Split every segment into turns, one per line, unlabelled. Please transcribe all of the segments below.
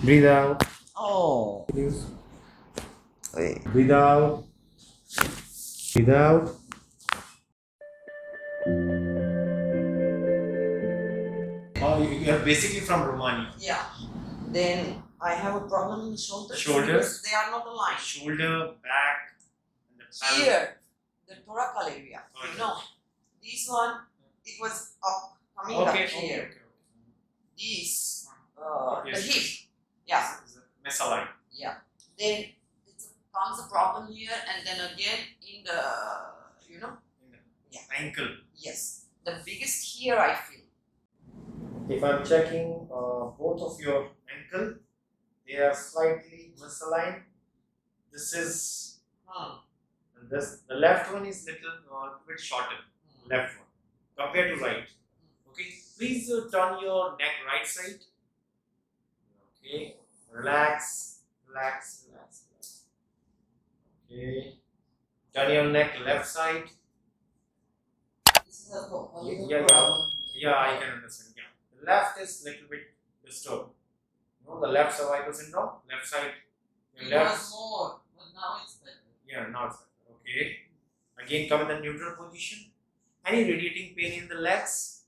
Breathe out.
Oh.
Reduce.
Wait.
Breathe out. Breathe out. Oh, you are basically from Romania.
Yeah. Then I have a problem in the shoulders.
Shoulders?
Because they are not aligned.
Shoulder, back, and the pelvis.
Here, the thoracal area.
Okay.
You know, this one, it was up, coming
Okay,
up here.
okay.
This,
Yes.
the hip. Yeah.
Misaligned.
Yeah. Then it comes a problem here, and then again in the, you know.
Yeah. Ankle.
Yes. The biggest here I feel.
If I'm checking both of your ankle, they are slightly misaligned. This is and this. The left one is little bit shorter. Left one compared to right. Okay. Please turn your neck right side. Okay. Relax. Relax. Relax. Relax. Okay. Turn your neck left side.
This is a
Yeah, I can understand. Yeah. The left is little bit disturbed. You know, the left cervical syndrome, left side. Your
It
left.
was more, but now it's better.
Yeah, now it's better. Okay. Again, come in the neutral position. Any radiating pain in the legs?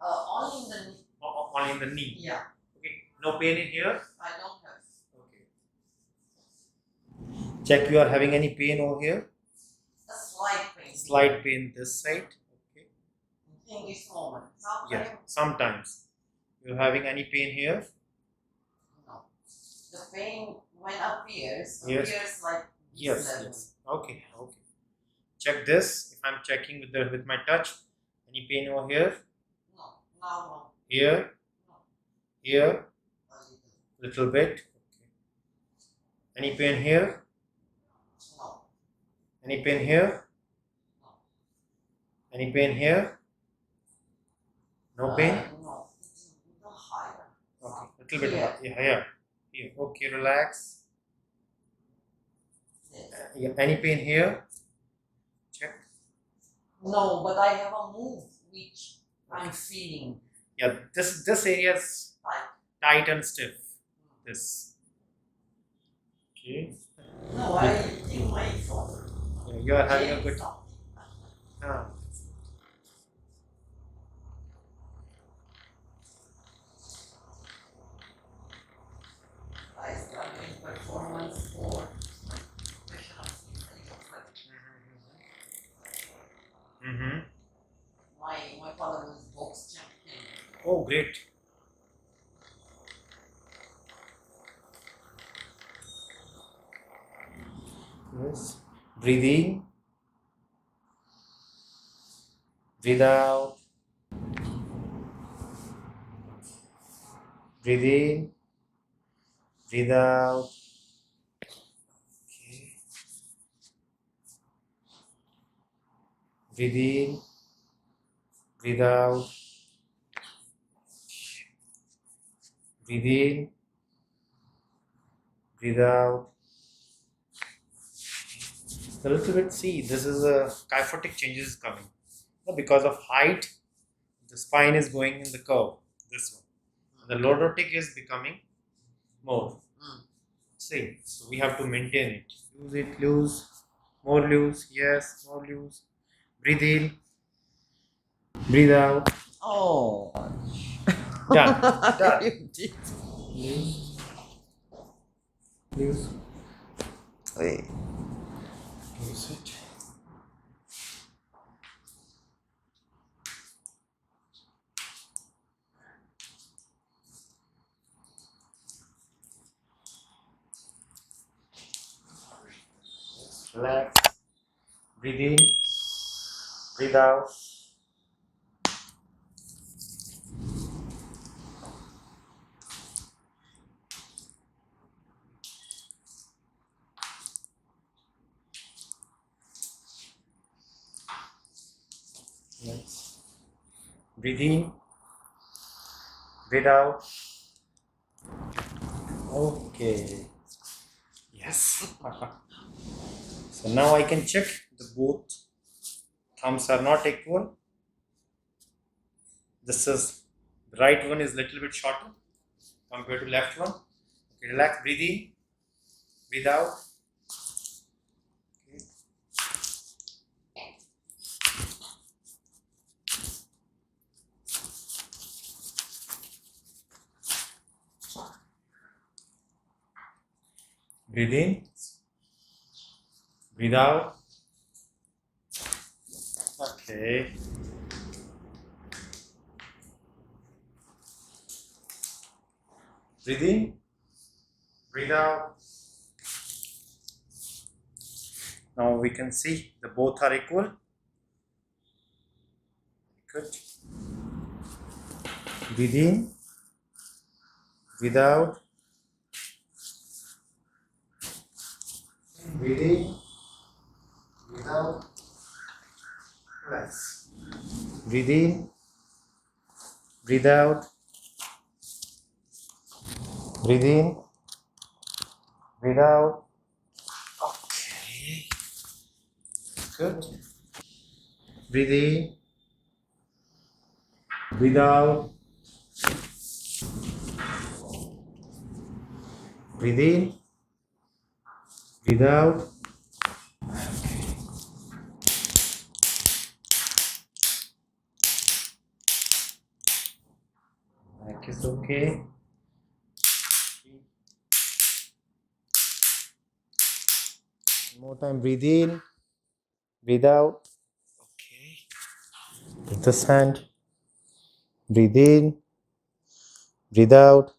Only in the knee.
Only in the knee.
Yeah,
Okay. No pain in here.
I don't have.
Okay. Check you are having any pain over here.
A slight pain.
Slight pain this side. Okay.
In this moment. Sometimes.
Yeah. Sometimes. You're having any pain here?
No. The pain when appears like
Yes.
this level.
Yes. Okay. Okay. Check this. If I'm checking with my touch, any pain over here?
No. No.
Here?
No.
Here?
A little.
Little bit. Okay. Any pain here?
No.
Any pain here?
No.
Any pain here? No pain?
No. It's a little higher.
Okay. Little bit.
Here.
Yeah. Here. Here. Okay. Relax.
Yes.
Yeah. Any pain here? Check.
No, but I have a move which I'm feeling
Yeah. This area is
tight.
tight and stiff. This. Okay.
No, I think my phone.
Yeah, you are having a good. Ah.
I started performance for
Mm-hmm.
my father was box champion.
Oh, great. Yes. Breathe in. Breathe out. Breathe in. Breathe out. Okay. Breathe in. Breathe out. Breathe in. Breathe out. A little bit. See, this is a kyphotic changes coming. Because of height, the spine is going in the curve. This one. The lordotic is becoming more. See, so we have to maintain it. Lose it, lose. More loose. Yes, more loose. Breathe in. Breathe out.
Oh.
Done. Done.
You did.
Loose. Loose.
Wait.
Loose it. Relax. Breathe in. Breathe out. Yes. Breathe in. Breathe out. Okay. Yes. So now I can check the both thumbs are not equal. This is the right one is little bit shorter compared to left one. Relax. Breathe in. Breathe out. Okay. Breathe in. Breathe out. Okay. Breathe in. Breathe out. Now we can see the both are equal. Good. Breathe in. Breathe out. Breathe in. Breathe out. Relax. Breathe in. Breathe out. Breathe in. Breathe out. Okay. Good. Breathe in. Breathe out. Breathe in. Breathe out. Neck is okay. One more time. Breathe in. Breathe out. Okay. With this hand. Breathe in. Breathe out.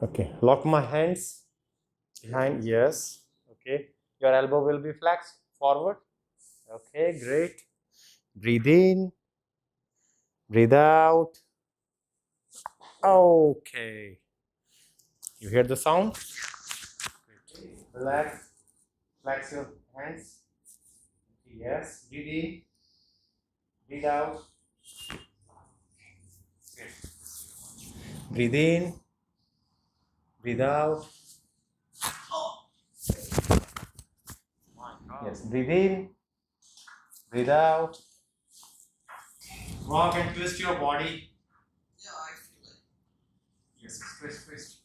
Okay. Lock my hands behind. Yes. Okay. Your elbow will be flexed forward. Okay. Great. Breathe in. Breathe out. Okay. You hear the sound? Relax. Flex your hands. Yes. Breathe in. Breathe out. Good. Breathe in. Breathe out. Yes. Breathe in. Breathe out. Rock and twist your body.
Yeah, I feel it.
Yes. Twist, twist.